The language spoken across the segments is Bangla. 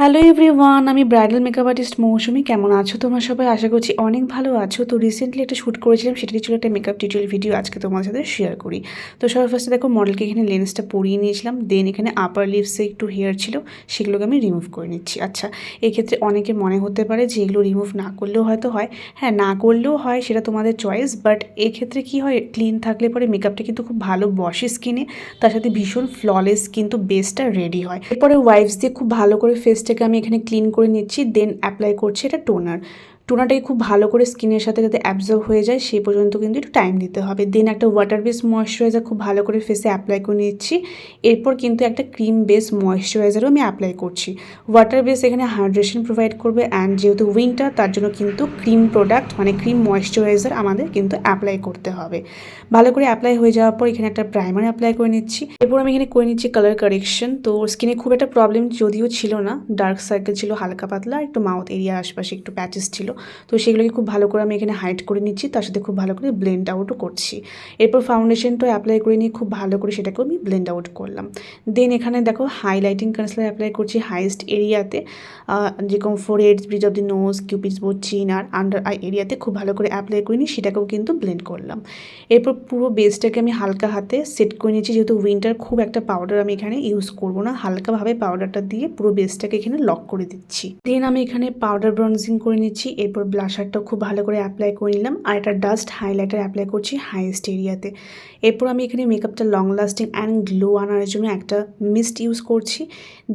হ্যালো এভরিওয়ান, আমি ব্রাইডাল মেকআপ আর্টিস্ট মৌসুমি। কেমন আছো তোমরা সবাই? আশা করছি অনেক ভালো আছো। তো রিসেন্টলি একটা শ্যুট করেছিলাম, সেটারই ছিল একটা মেকআপ টিউটোরিয়াল ভিডিও, আজকে তোমার সাথে শেয়ার করি। তো সবার ফার্স্টে দেখো, মডেলকে এখানে লেন্সটা পরিয়ে নিয়েছিলাম। দেন এখানে আপার লিপসে একটু হেয়ার ছিল, সেগুলোকে আমি রিমুভ করে নিচ্ছি। আচ্ছা, এক্ষেত্রে অনেকের মনে হতে পারে যে এগুলো রিমুভ না করলেও হয়তো হয়। হ্যাঁ, না করলেও হয়, সেটা তোমাদের চয়েস। বাট এক্ষেত্রে কী হয়, ক্লিন থাকলে পরে মেকআপটা কিন্তু খুব ভালো বসে স্কিনে, তার সাথে ভীষণ ফ্ললেস কিন্তু বেসটা রেডি হয়। এরপরে ওয়াইপস দিয়ে খুব ভালো করে ফেসটাকে আমি এখানে ক্লিন করে নিচ্ছি। দেন অ্যাপ্লাই করছি এটা টোনারটাকে খুব ভালো করে স্কিনের সাথে যাতে অ্যাবজর্ব হয়ে যায় সেই পর্যন্ত কিন্তু একটু টাইম দিতে হবে। দেন একটা ওয়াটার বেস ময়েশ্চারাইজার খুব ভালো করে ফেসে অ্যাপ্লাই করে নিচ্ছি। এরপর কিন্তু একটা ক্রিম বেস ময়েশ্চারাইজারও আমি অ্যাপ্লাই করছি। ওয়াটার বেস এখানে হাইড্রেশন প্রোভাইড করবে, অ্যান্ড যেহেতু উইন্টার তার জন্য কিন্তু ক্রিম প্রোডাক্ট মানে ক্রিম ময়েশ্চারাইজার আমাদের কিন্তু অ্যাপ্লাই করতে হবে। ভালো করে অ্যাপ্লাই হয়ে যাওয়ার পর এখানে একটা প্রাইমার অ্যাপ্লাই করে নিচ্ছি। এরপর আমি এখানে করে নিচ্ছি কালার কারেকশন। তো স্কিনে খুব একটা প্রবলেম যদিও ছিল না, ডার্ক সার্কেল ছিল হালকা পাতলা, একটু মাউথ এরিয়া আশপাশে একটু প্যাচেস ছিল। তো সেগুলোকে খুব ভালো করে আমি এখানে হাইড করে নিচ্ছি, তার সাথে খুব ভালো করে ব্লেন্ড আউটও করছি। এরপর ফাউন্ডেশনটা অ্যাপ্লাই করে নিয়ে খুব ভালো করে সেটাকেও আমি ব্লেন্ড আউট করলাম। দেন এখানে দেখো হাইলাইটিং কনসিলার অ্যাপ্লাই করছি হাইয়েস্ট এরিয়াতে, যেরকম forehead, bridge of the nose, cupid's bow, chin আর আন্ডার আই এরিয়াতে খুব ভালো করে অ্যাপ্লাই করে নিই, সেটাকেও কিন্তু ব্লেন্ড করলাম। এরপর পুরো বেসটাকে আমি হালকা হাতে সেট করে নিচ্ছি, যেহেতু উইন্টার খুব একটা পাউডার আমি এখানে ইউজ করব না, হালকাভাবে পাউডারটা দিয়ে পুরো বেসটাকে এখানে লক করে দিচ্ছি। দেন আমি এখানে পাউডার ব্রনজিং করে নিচ্ছি। এরপর ব্লাশারটাও খুব ভালো করে অ্যাপ্লাই করে নিলাম, আর একটা ডাস্ট হাইলাইটার অ্যাপ্লাই করছি হাইয়েস্ট এরিয়াতে। এরপর আমি এখানে মেকআপটা লং লাস্টিং অ্যান্ড গ্লো আনার জন্য একটা মিস্ট ইউজ করছি।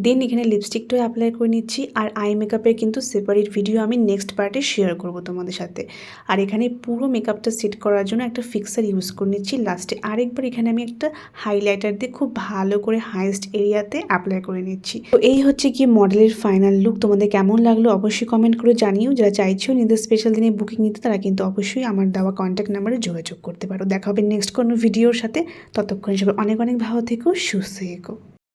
দেন এখানে লিপস্টিকটাও অ্যাপ্লাই করে নিচ্ছি, আর আই মেকআপের কিন্তু সেপারেট ভিডিও আমি নেক্সট পার্টে শেয়ার করব তোমাদের সাথে। আর এখানে পুরো মেকআপটা সেট করার জন্য একটা ফিক্সার ইউজ করে নিচ্ছি। লাস্টে আরেকবার এখানে আমি একটা হাইলাইটার দিয়ে খুব ভালো করে হাইয়েস্ট এরিয়াতে অ্যাপ্লাই করে নিচ্ছি। তো এই হচ্ছে কি মডেলের ফাইনাল লুক। তোমাদের কেমন লাগলো অবশ্যই কমেন্ট করে জানিও। যারা চাইছো নিজেদের স্পেশাল দিনে বুকিং নিতে, তারা কিন্তু অবশ্যই আমার দেওয়া কন্ট্যাক্ট নাম্বারে যোগাযোগ করতে পারো। দেখা হবে নেক্সট কোনো ভিডিওর সাথে। ততক্ষণ সবাই অনেক অনেক ভালো থেকো, সুস্থ থেকো।